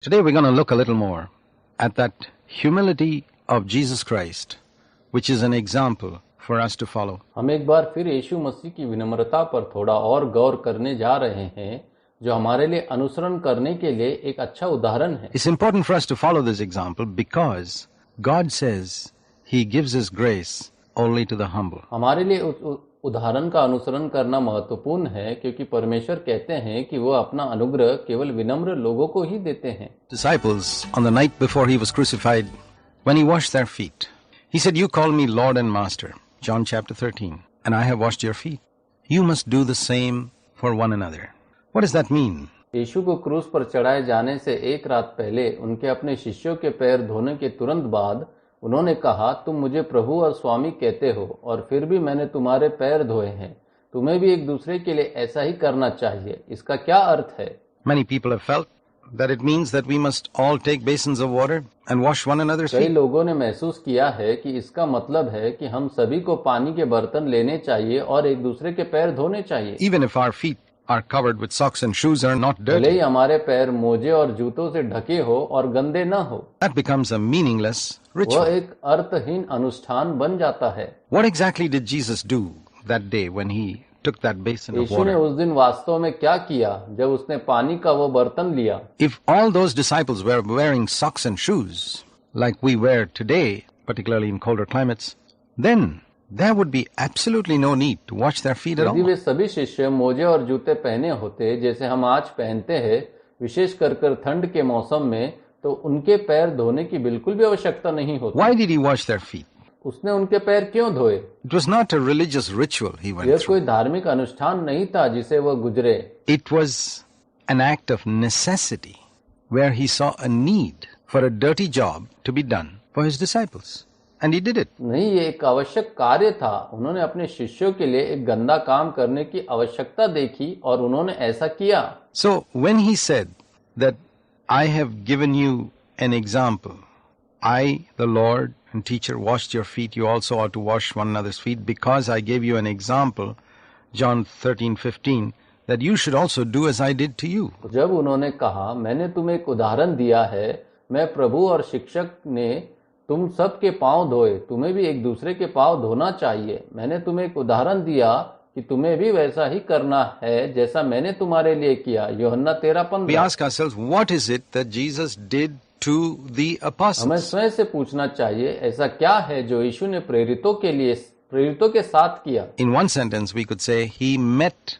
Today we're going to look a little more at that humility of Jesus Christ, which is an example for us to follow. हम एक बार फिर यीशु मसीह की विनम्रता पर थोड़ा और गौर करने जा रहे हैं, जो हमारे लिए अनुसरण करने के लिए एक अच्छा उदाहरण है. It's important for us to follow this example because God says He gives His grace only to the humble. हमारे लिए उदाहरण का अनुसरण करना महत्वपूर्ण है, क्योंकि परमेश्वर कहते हैं कि वो अपना अनुग्रह केवल विनम्र लोगों को ही देते हैं. Disciples, on the night before He was crucified, when He washed their feet, He said, "You call me Lord and Master," John chapter 13, "and I have washed your feet. You must do the same for one another." What does that mean? यीशु को क्रूस पर चढ़ाए जाने से एक रात पहले उनके अपने शिष्यों के पैर धोने के तुरंत बाद उन्होंने कहा, तुम मुझे प्रभु और स्वामी कहते हो और फिर भी मैंने तुम्हारे पैर धोए हैं. तुम्हें भी एक दूसरे के लिए ऐसा ही करना चाहिए. इसका क्या अर्थ है? Many people have felt that it means that we must all take basins of water and wash one another's कई feet. लोगों ने महसूस किया है कि इसका मतलब है कि हम सभी को पानी के बर्तन लेने चाहिए और एक दूसरे के पैर धोने चाहिए. Even if our feet are covered with socks and shoes are not भले ही dirty, हमारे पैर मोजे और जूतों से ढके हो और गंदे न हो, that becomes a meaningless वह ritual. एक अर्थहीन अनुष्ठान बन जाता है. What exactly did Jesus do that day when He took that basin of यीशु ने water? उस दिन वास्तव में क्या किया जब उसने पानी का वो बर्तन लिया? If all those disciples were wearing socks and shoes like we wear today, particularly in colder climates, then there would be absolutely no need to wash their feet at यदि all. वे सभी शिष्य मोजे और जूते पहने होते जैसे हम आज पहनते हैं, विशेष कर ठंड के मौसम में, तो उनके पैर धोने की बिल्कुल भी आवश्यकता नहीं होती. Why did He wash their feet? उसने उनके पैर क्यों धोए? It was not a religious ritual He went यह through. कोई धार्मिक अनुष्ठान नहीं था जिसे वह गुजरे. It was an act of necessity where He saw a need for a dirty job to be done for His disciples. And He did it. नहीं, ये एक आवश्यक कार्य था. उन्होंने अपने शिष्यों के लिए एक गंदा काम करने की आवश्यकता देखी और उन्होंने ऐसा किया. So when He said that I have given you an example, I, the Lord and teacher, washed your feet, you also ought to wash one another's feet because I gave you an example, John 13:15, that you should also do as I did to you. जब उन्होंने कहा, मैंने तुम्हें एक उदाहरण दिया है, मैं प्रभु और शिक्षक ने तुम सबके पांव धोए, तुम्हें भी एक दूसरे के पांव धोना चाहिए. मैंने तुम्हें एक उदाहरण दिया कि तुम्हें भी वैसा ही करना है जैसा मैंने तुम्हारे लिए किया. यूहन्ना 13:15. We ask ourselves, what is it that Jesus did to the हमें apostles? स्वयं से पूछना चाहिए, ऐसा क्या है जो यीशु ने प्रेरितों के साथ किया? In one sentence, we could say He met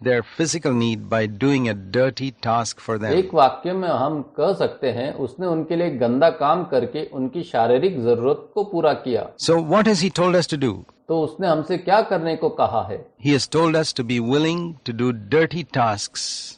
their physical need by doing a dirty task for them. एक वाक्य में हम कह सकते हैं, उसने उनके लिए गंदा काम करके उनकी शारीरिक जरूरत को पूरा किया. So what has He told us to do? तो उसने हमसे क्या करने को कहा है? He has told us to be willing to do dirty tasks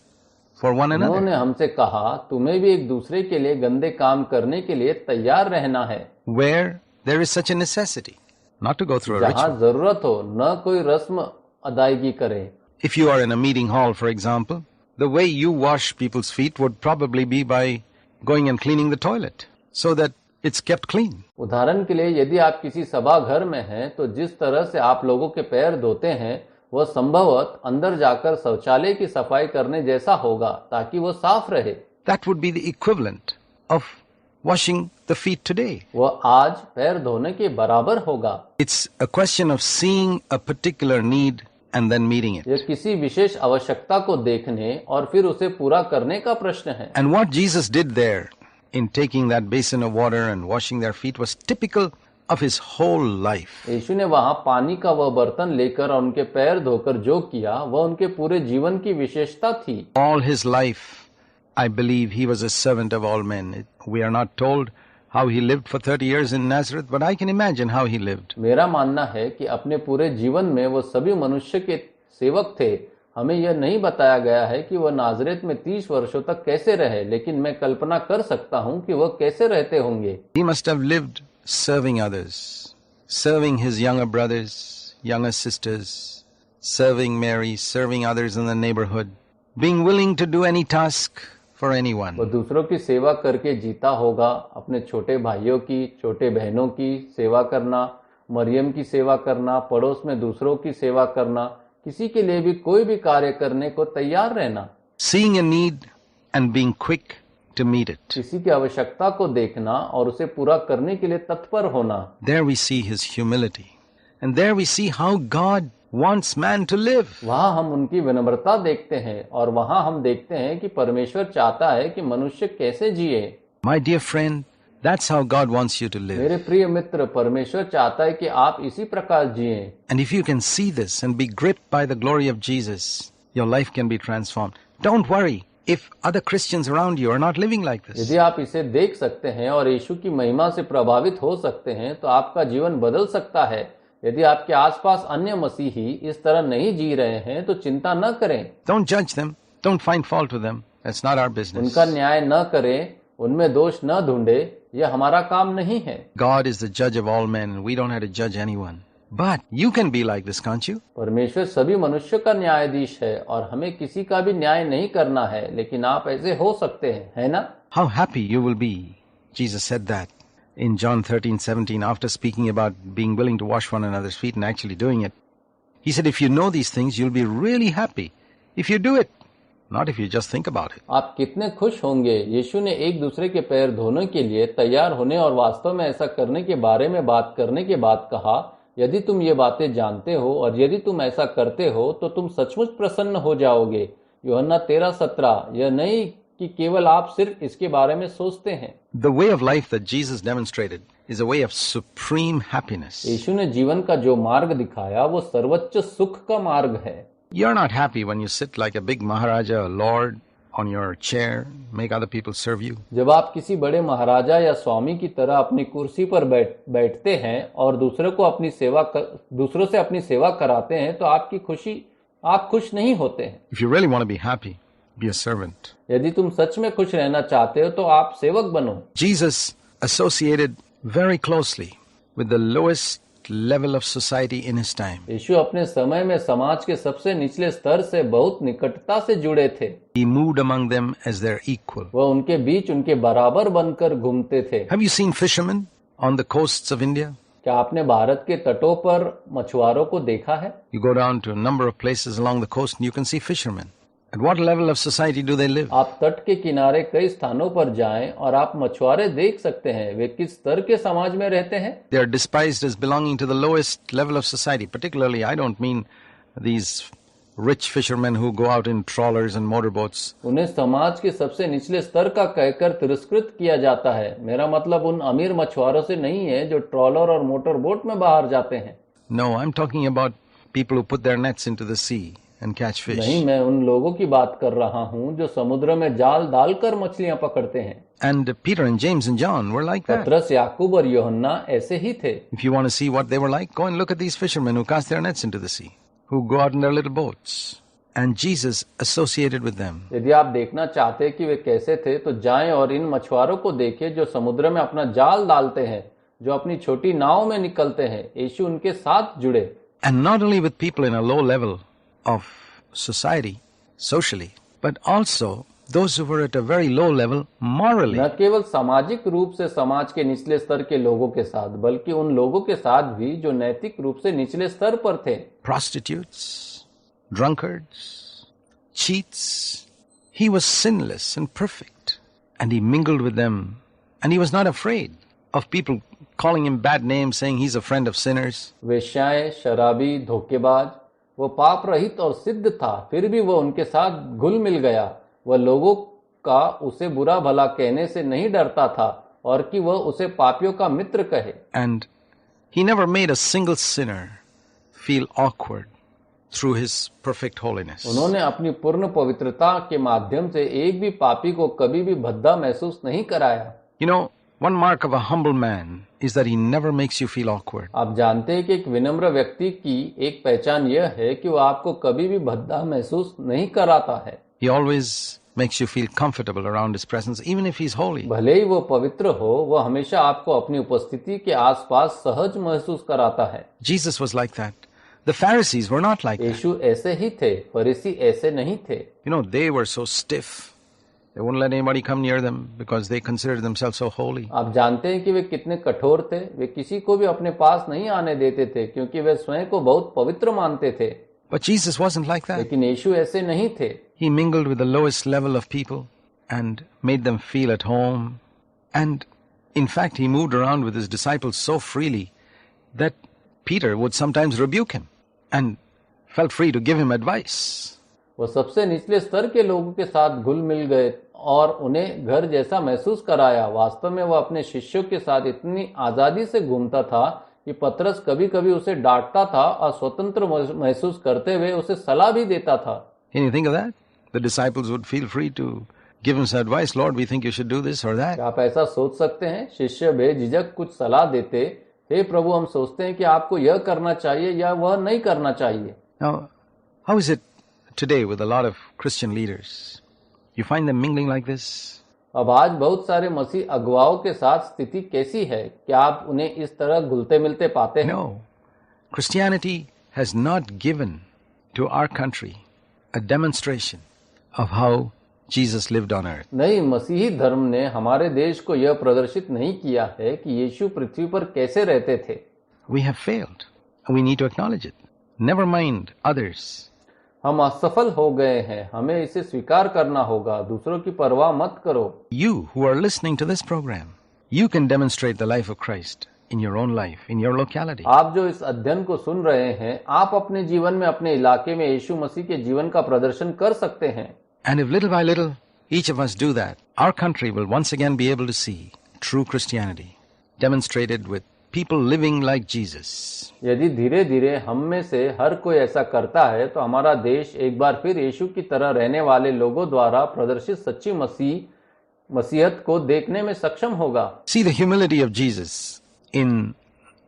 for one another. उन्होंने हमसे कहा, तुम्हें भी एक दूसरे के लिए गंदे काम करने के लिए तैयार रहना है. Where there is such a necessity, not to go through a जहाँ ritual. जरूरत हो, न कोई रस्म अदायगी करे. If you are in a meeting hall, for example, the way you wash people's feet would probably be by going and cleaning the toilet so that it's kept clean. उदाहरण के लिए, यदि आप किसी सभा घर में हैं, तो जिस तरह से आप लोगों के पैर धोते हैं, वह संभवत अंदर जाकर शौचालय की सफाई करने जैसा होगा, ताकि वह साफ रहे. That would be the equivalent of washing the feet today. वह आज पैर धोने के बराबर होगा. It's a question of seeing a particular need and then meeting it. यह किसी विशेष आवश्यकता को देखने और फिर उसे पूरा करने का प्रश्न है. And what Jesus did there in taking that basin of water and washing their feet was typical of His whole life. यीशु ने वहां पानी का वह बर्तन लेकर और उनके पैर धोकर जो किया, वह उनके पूरे जीवन की विशेषता थी. All His life, I believe He was a servant of all men. We are not told how He lived for 30 years in Nazareth, but I can imagine how He lived. मेरा मानना है कि अपने पूरे जीवन में वो सभी मनुष्य के सेवक थे. हमें यह नहीं बताया गया है कि वह नाजरेत में 30 वर्षों तक कैसे रहे, लेकिन मैं कल्पना कर सकता हूं कि वह कैसे रहते होंगे. He must have lived serving others, serving His younger brothers, younger sisters, serving Mary, serving others in the neighborhood, being willing to do any task for anyone. वो दूसरों की सेवा करके जीता होगा, अपने छोटे भाइयों की, छोटे बहनों की सेवा करना, मरियम की सेवा करना, पड़ोस में दूसरों की सेवा करना, किसी के लिए भी कोई भी कार्य करने को तैयार रहना. Seeing a need and being quick to meet it. किसी की आवश्यकता को देखना और उसे पूरा करने के लिए तत्पर होना. There we see his humility. And there we see how God wants man to live. वहाँ हम उनकी विनम्रता देखते हैं और वहाँ हम देखते हैं कि परमेश्वर चाहता है कि मनुष्य कैसे जिए. My dear friend, that's how God wants you to live. मेरे प्रिय मित्र, परमेश्वर चाहता है कि आप इसी प्रकार जिए. And if you can see this and be gripped by the glory of Jesus, your life can be transformed. Don't worry if other Christians around you are not living like this. यदि आप इसे देख सकते हैं और यीशु की महिमा से प्रभावित हो सकते हैं तो आपका जीवन बदल सकता है. यदि आपके आसपास अन्य मसीही इस तरह नहीं जी रहे हैं तो चिंता न करें. Don't judge them. Don't find fault with them. That's not our business. उनका न्याय न करें, उनमें दोष न ढूंढे, यह हमारा काम नहीं है. God is the judge of all men and we don't have to judge anyone. But you can be like this, can't you? परमेश्वर सभी मनुष्य का न्यायाधीश है और हमें किसी का भी न्याय नहीं करना है, लेकिन आप ऐसे हो सकते हैं, है ना? How happy you will be. Jesus said that in John 13:17 after speaking about being willing to wash one another's feet and actually doing it. He said, if you know these things, you'll be really happy if you do it, not if you just think about it. आप कितने खुश होंगे. यीशु ने एक दूसरे के पैर धोने के लिए तैयार होने और वास्तव में ऐसा करने के बारे में बात करने के बाद कहा, यदि तुम ये बातें जानते हो और यदि तुम ऐसा करते हो तो तुम सचमुच प्रसन्न हो जाओगे. यूहन्ना 13:17. यह नहीं कि केवल आप सिर्फ इसके बारे में सोचते हैं. The way of life that Jesus demonstrated is a way of supreme happiness. यीशु ने जीवन का जो मार्ग दिखाया वो सर्वोच्च सुख का मार्ग है. You're not happy when you sit like a big Maharaja or Lord on your chair, make other people serve you. जब आप किसी बड़े महाराजा या स्वामी की तरह अपनी कुर्सी पर बैठते हैं और दूसरों से अपनी सेवा कराते हैं तो आप खुश नहीं होते हैं. If you really want to be happy, be a servant. यदि तुम सच में खुश रहना चाहते हो तो आप सेवक बनो. Jesus associated very closely with the lowest level of society in his time. यीशु अपने समय में समाज के सबसे निचले स्तर से बहुत निकटता से जुड़े थे. He moved among them as their equal. वह उनके बीच उनके बराबर बनकर घूमते थे. Have you seen fishermen on the coasts of India? क्या आपने भारत के तटों पर मछुआरों को देखा है? You go down to a number of places along the coast and you can see fishermen. At what level of society do they live? आप तट के किनारे कई स्थानों पर जाएं और आप मछुआरे देख सकते हैं. वे किस स्तर के समाज में रहते हैं? They are despised as belonging to the lowest level of society. Particularly, I don't mean these rich fishermen who go out in trawlers and motorboats. उन्हें समाज के सबसे निचले स्तर का कहकर तिरस्कृत किया जाता है. मेरा मतलब उन अमीर मछुआरों से नहीं है जो ट्रॉलर और मोटर बोट में बाहर जाते हैं. No, I'm talking about people who put their nets into the sea and catch fish. नहीं, मैं उन लोगों की बात कर रहा हूँ जो समुद्र में जाल डालकर मछलियाँ पकड़ते हैं. And Peter and James and John were like that. पतरस, याकूब और यूहन्ना ऐसे ही थे. If you want to see what they were like, go and look at these fishermen who cast their nets into the sea, who go out in their little boats. And Jesus associated with them. यदि आप देखना चाहते हैं कि वे कैसे थे तो जाएं और इन मछुआरों को देखें जो समुद्र में अपना जाल डालते हैं, जो अपनी छोटी नाव में निकलते हैं. यीशु उनके साथ जुड़े. And not only with people in a low level of society, socially, but also those who were at a very low level morally. न केवल सामाजिक रूप से समाज के निचले स्तर के लोगों के साथ, बल्कि उन लोगों के साथ भी जो नैतिक रूप से निचले स्तर पर थे. Prostitutes, drunkards, cheats. He was sinless and perfect, and he mingled with them, and he was not afraid of people calling him bad names, saying he's a friend of sinners. वेश्याएं, शराबी, धोखेबाज. वो पाप रहित और सिद्ध था, फिर भी वो उनके साथ घुल मिल गया. वह लोगों का उसे बुरा भला कहने से नहीं डरता था और कि वह उसे पापियों का मित्र कहे. And he never made a single sinner feel awkward through his perfect holiness. उन्होंने अपनी पूर्ण पवित्रता के माध्यम से एक भी पापी को कभी भी भद्दा महसूस नहीं कराया. You know, one mark of a humble man is that he never makes you feel awkward. आप जानते हैं कि एक विनम्र व्यक्ति की एक पहचान यह है कि वो आपको कभी भी भद्दा महसूस नहीं कराता है. He always makes you feel comfortable around his presence, even if he's holy. भले ही वो पवित्र हो, वो हमेशा आपको अपनी उपस्थिति के आसपास सहज महसूस कराता है. Jesus was like that. The Pharisees were not like that. यीशु ऐसे ही थे, फरीसी ऐसे नहीं थे. You know, they were so stiff. They wouldn't let anybody come near them because they considered themselves so holy. आप जानते हैं कि वे कितने कठोर थे. वे किसी को भी अपने पास नहीं आने देते थे क्योंकि वे स्वयं को बहुत पवित्र मानते थे. But Jesus wasn't like that. लेकिन यीशु ऐसे नहीं थे. He mingled with the lowest level of people and made them feel at home. And in fact, he moved around with his disciples so freely that Peter would sometimes rebuke him and felt free to give him advice. वो सबसे निचले स्तर के लोगों के साथ घुल मिल गए और उन्हें घर जैसा महसूस कराया। वास्तव में वह अपने शिष्यों के साथ इतनी आजादी से घूमता था कि पतरस कभी कभी उसे डांटता था और स्वतंत्र महसूस करते हुए उसे सलाह भी देता था। Can you think of that? The disciples would feel free to give him some advice. Lord, we think you should do this or that. क्या आप ऐसा सोच सकते हैं? शिष्य बेझिझक कुछ सलाह देते, हे प्रभु हम सोचते हैं कि आपको यह करना चाहिए या वह नहीं करना चाहिए। Now, how is it today with a lot of Christian leaders? You find them mingling like this? अब आज बहुत सारे मसीह अगुवाओं के साथ स्थिति कैसी है? क्या आप उन्हें इस तरह घुलते मिलते पाते हैं? No. Christianity has not given to our country a demonstration of how Jesus lived on earth. नहीं, मसीही धर्म ने हमारे देश को यह प्रदर्शित नहीं किया है कि यीशु पृथ्वी पर कैसे रहते थे। We have failed. We need to acknowledge it. Never mind others. हम असफल हो गए हैं, हमें इसे स्वीकार करना होगा। दूसरों की परवाह मत करो। You who are listening to this program, you can demonstrate the life of Christ in your own life, in your locality. आप जो इस अध्ययन को सुन रहे हैं, आप अपने जीवन में अपने इलाके में यीशु मसीह के जीवन का प्रदर्शन कर सकते हैं। And if little by little each of us do that, our country will once again be able to see true Christianity demonstrated with people living like Jesus. यदि धीरे धीरे हम में से हर कोई ऐसा करता है तो हमारा देश एक बार फिर यीशु की तरह रहने वाले लोगों द्वारा प्रदर्शित सच्ची मसीहत को देखने में सक्षम होगा। See the humility of Jesus in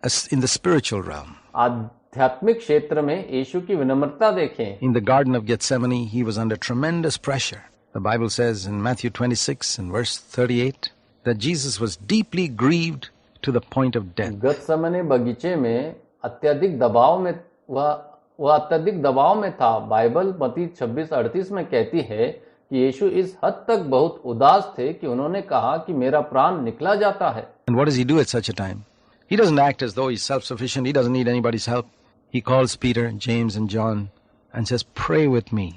the spiritual realm. आध्यात्मिक क्षेत्र में यीशु की विनम्रता देखें। In the Garden of Gethsemane, he was under tremendous pressure. The Bible says in Matthew 26 and verse 38 that Jesus was deeply grieved to the point of death. गतसमने बगीचे में अत्यधिक दबाव में वह अत्यधिक दबाव में था। बाइबल मत्ती 26:38 में कहती है कि यीशु इस हद तक बहुत उदास थे कि उन्होंने कहा कि मेरा प्राण निकला जाता है। And what does he do at such a time? He doesn't act as though he's self-sufficient. He doesn't need anybody's help. He calls Peter, James and John and says, "Pray with me."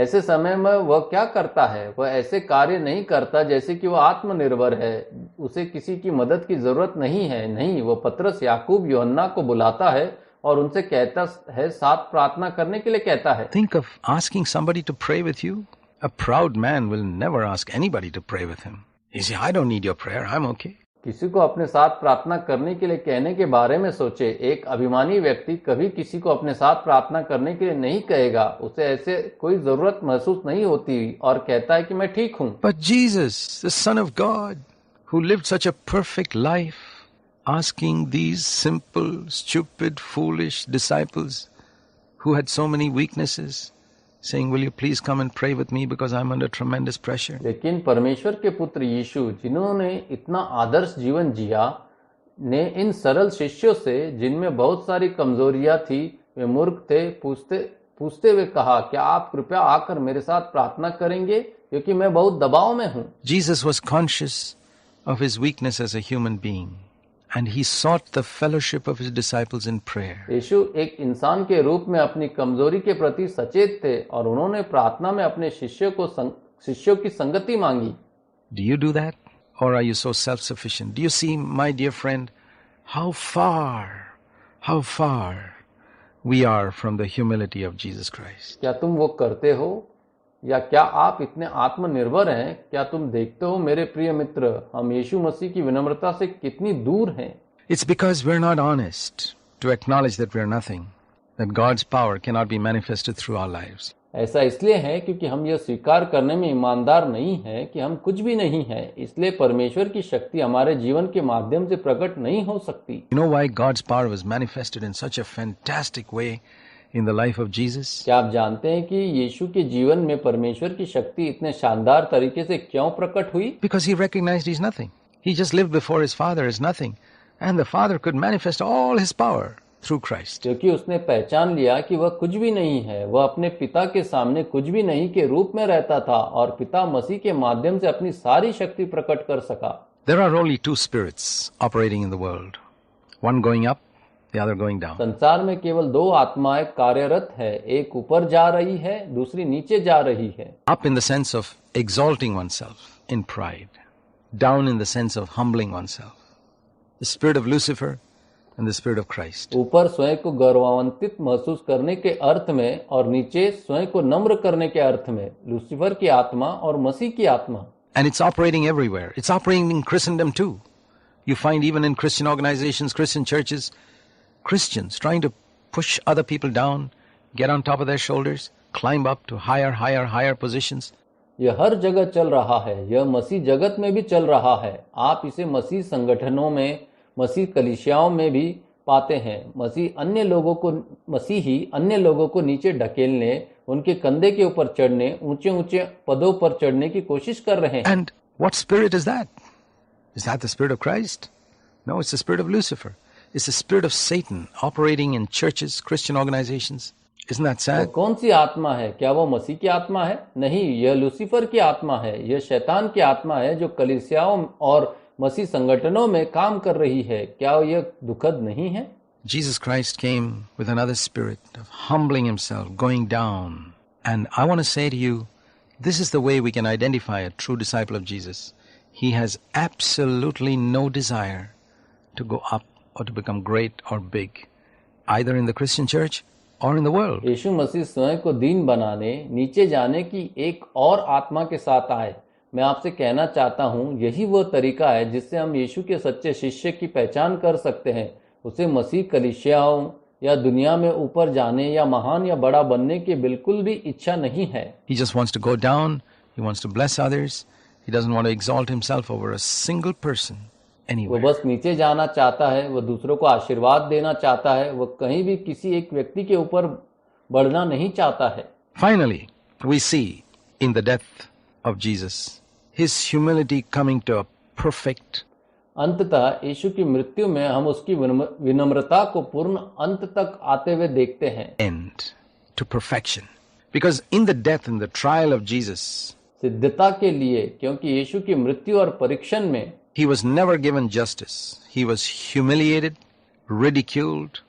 ऐसे समय में वह क्या करता है? वह ऐसे कार्य नहीं करता जैसे कि वह आत्मनिर्भर है, उसे किसी की मदद की जरूरत नहीं है। नहीं, वह पतरस, याकूब, यूहन्ना को बुलाता है और उनसे कहता है, साथ प्रार्थना करने के लिए कहता है। Think of asking somebody to pray with you. A proud man will never ask anybody to pray with him. He says, "I don't need your prayer. I'm okay." किसी को अपने साथ प्रार्थना करने के लिए कहने के बारे में सोचे। एक अभिमानी व्यक्ति कभी किसी को अपने साथ प्रार्थना करने के लिए नहीं कहेगा, उसे ऐसे कोई जरूरत महसूस नहीं होती और कहता है कि मैं ठीक हूं। But Jesus, the Son of God, who lived such a perfect life, asking these simple, stupid, foolish disciples who had so many weaknesses, saying, "Will you please come and pray with me because I'm under tremendous pressure?" लेकिन परमेश्वर के पुत्र यीशु, जिन्होंने इतना आदर्श जीवन जिया, ने इन सरल शिष्यों से, जिनमें बहुत सारी कमजोरियां थी, वे मूर्ख थे, पूछते हुए कहा, क्या आप कृपया आकर मेरे साथ प्रार्थना करेंगे क्योंकि मैं बहुत दबाव में हूं। Jesus was conscious of his weakness as a human being. And he sought the fellowship of his disciples in prayer. यीशु एक इंसान के रूप में अपनी कमजोरी के प्रति सचेत थे और उन्होंने प्रार्थना में अपने शिष्यों की संगति मांगी। Do you do that? Or are you so self-sufficient? Do you see, my dear friend, how far we are from the humility of Jesus Christ? क्या तुम वो करते हो? या क्या आप इतने आत्मनिर्भर हैं? क्या तुम देखते हो मेरे प्रिय मित्र, हम यीशु मसीह की विनम्रता से कितनी दूर हैं? It's because we're not honest to acknowledge that we're nothing, that God's power cannot be manifested through our lives. ऐसा इसलिए है क्योंकि हम यह स्वीकार करने में ईमानदार नहीं है कि हम कुछ भी नहीं है, इसलिए परमेश्वर की शक्ति हमारे जीवन के माध्यम से प्रकट नहीं हो सकती। You know why God's power was manifested in such a fantastic way in the life of Jesus? क्या आप जानते हैं कि यीशु के जीवन में परमेश्वर की शक्ति इतने शानदार तरीके से क्यों प्रकट हुई? Because he recognized he's nothing. He just lived before his Father as nothing, and the Father could manifest all his power through Christ. क्योंकि उसने पहचान लिया कि वह कुछ भी नहीं है, वह अपने पिता के सामने कुछ भी नहीं के रूप में रहता था और पिता मसीह के माध्यम से अपनी सारी शक्ति प्रकट कर सका। There are only two spirits operating in the world, one going up, the other going down. संसार में केवल दो आत्माएं कार्यरत है, एक ऊपर जा रही है, दूसरी नीचे जा रही है। Up in the sense of exalting oneself in pride, down in the sense of humbling oneself. The spirit of Lucifer and the spirit of Christ. ऊपर स्वयं को गौरवान्वित महसूस करने के अर्थ में और नीचे स्वयं को नम्र करने के अर्थ में लूसीफर की आत्मा और मसीह की आत्मा. And it's operating everywhere. It's operating in Christendom too. You find even in Christian organizations, Christian churches, Christians trying to push other people down, get on top of their shoulders, climb up to higher positions. यह हर जगह चल रहा है. यह मसीह जगत में भी चल रहा है. आप इसे मसीह संगठनों में, मसीह कलीसियाओं में भी पाते हैं. मसीही अन्य लोगों को नीचे ढकेलने, उनके कंधे के ऊपर चढ़ने, ऊंचे ऊंचे पदों पर चढ़ने की कोशिश कर रहे हैं. And what spirit is that? Is that the spirit of Christ? No, it's the spirit of Lucifer. It's the spirit of Satan operating in churches, Christian organizations. Isn't that sad? तो कौन सी आत्मा है? क्या वो मसीह की आत्मा है? नहीं, यह लूसीफर की आत्मा है. यह शैतान की आत्मा है जो कलीसियाओं और मसीह संगठनों में काम कर रही है. क्या यह दुखद नहीं है? Jesus Christ came with another spirit of humbling himself, going down. And I want to say to you, this is the way we can identify a true disciple of Jesus. He has absolutely no desire to go up or to become great or big, either in the Christian church or in the world. यीशु मसीह स्वयं को दीन बनाने, नीचे जाने की एक और आत्मा के साथ आए. मैं आपसे कहना चाहता हूं, यही वो तरीका है जिससे हम यीशु के सच्चे शिष्य की पहचान कर सकते हैं. उसे मसीह कलीसियाओं या दुनिया में ऊपर जाने या महान या बड़ा बनने की बिल्कुल भी इच्छा नहीं है. He just wants to go down, he wants to bless others, he doesn't want to exalt himself over a single person anywhere. वो बस नीचे जाना चाहता है, वो दूसरों को आशीर्वाद देना चाहता है, वो कहीं भी किसी एक व्यक्ति के ऊपर बढ़ना नहीं चाहता है. Finally, we see in the death of Jesus his humility coming to a perfect अंततः यीशु की मृत्यु में हम उसकी विनम्रता को पूर्ण अंत तक आते हुए देखते हैं. end, to perfection. Because in the death and the trial of Jesus, सिद्धता के लिए, क्योंकि यीशु की मृत्यु और परीक्षण में he was never given justice. He was humiliated, ridiculed,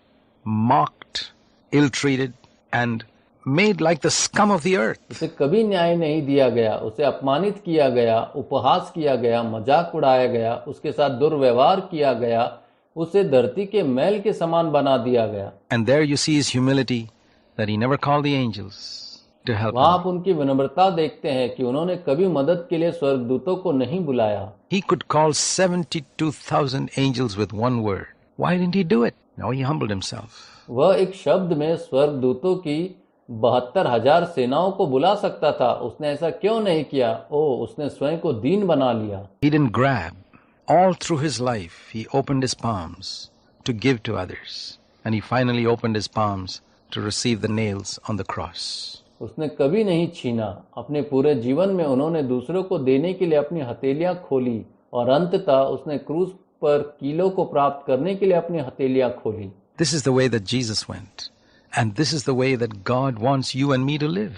mocked, ill-treated, and made like the scum of the earth. उसे कभी न्याय नहीं दिया गया. उसे अपमानित किया गया, उपहास किया गया, मजाक उड़ाया गया, उसके साथ दुर्व्यवहार किया गया, उसे धरती के मैल के समान बना दिया गया. And there you see his humility, that he never called the angels to help वहां him. आप उनकी विनम्रता देखते हैं कि उन्होंने कभी मदद के लिए स्वर्गदूतों को नहीं बुलाया. He could call 72,000 angels with one word. Why didn't he do it? No, he humbled himself. वह एक शब्द में स्वर्गदूतों की 72,000 सेनाओं को बुला सकता था. उसने ऐसा क्यों नहीं किया? उसने स्वयं को दीन बना लिया. He didn't grab. All through his life, he opened his palms to give to others. And he finally opened his palms to receive the nails on the cross. उसने कभी नहीं छीना. अपने पूरे जीवन में उन्होंने दूसरों को देने के लिए अपनी हथेलियां खोली और अंततः उसने क्रूस पर कीलों को प्राप्त करने के लिए अपनी हथेलियां खोली. This is the way that Jesus went. And this is the way that God wants you and me to live.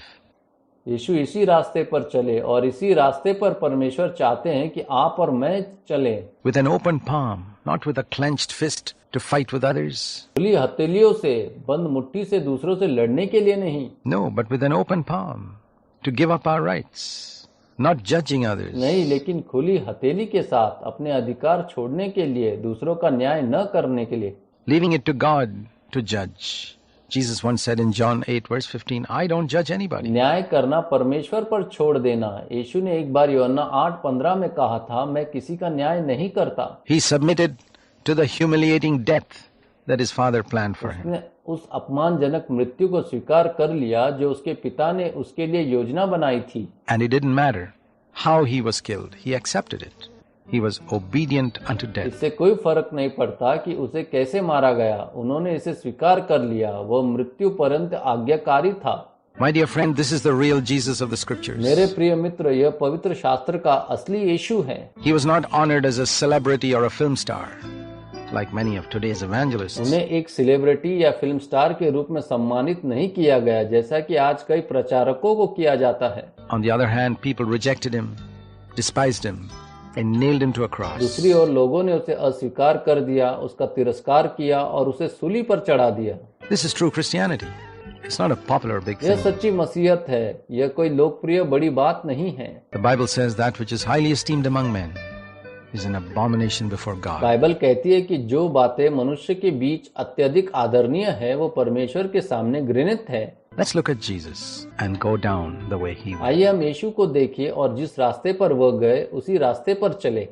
यीशु इसी रास्ते पर चले और इसी रास्ते पर परमेश्वर चाहते हैं कि आप और मैं चलें. With an open palm, not with a clenched fist to fight with others. खुली हथेलियों से, बंद मुट्ठी से दूसरों से लड़ने के लिए नहीं. No, but with an open palm to give up our rights, not judging others. नहीं, लेकिन खुली हथेली के साथ अपने अधिकार छोड़ने के लिए, दूसरों का न्याय न करने के लिए. Leaving it to God to judge. Jesus once said in John 8 verse 15, I don't judge anybody. न्याय करना परमेश्वर पर छोड़ देना. यीशु ने एक बार यूहन्ना 8:15 में कहा था, मैं किसी का न्याय नहीं करता. He submitted to the humiliating death that his father planned for him. उसने उस अपमानजनक मृत्यु को स्वीकार कर लिया जो उसके पिता ने उसके लिए योजना बनाई थी. And it didn't matter how he was killed. He accepted it. He was obedient unto death. इससे कोई फर्क नहीं पड़ता कि उसे कैसे मारा गया. उन्होंने इसे स्वीकार कर लिया. वह मृत्यु पर्यंत आज्ञाकारी था. My dear friend, this is the real Jesus of the scriptures. मेरे प्रिय मित्र, यह पवित्र शास्त्र का असली यीशु है. He was not honored as a celebrity or a film star, like many of today's evangelists. उन्हें एक सेलिब्रिटी या फिल्म स्टार के रूप में सम्मानित नहीं किया गया, जैसा कि आज कई प्रचारकों को किया जाता है. On the other hand, people rejected him, despised him, and nailed him to a cross. दूसरी ओर लोगों ने उसे अस्वीकार कर दिया, उसका तिरस्कार किया और उसे सूली पर चढ़ा दिया. This is true Christianity. It's not a popular big यह thing. सच्ची मसीहत है, यह कोई लोकप्रिय बड़ी बात नहीं है। The Bible says that which is highly esteemed among men is an abomination before God. Bible कहती है कि जो बातें मनुष्य के बीच अत्यधिक आदरणीय है वो परमेश्वर के सामने घृणित है। Let's look at Jesus and go down the way he went. आइए हम यीशु को देखें और जिस रास्ते पर वह गए उसी रास्ते पर चले।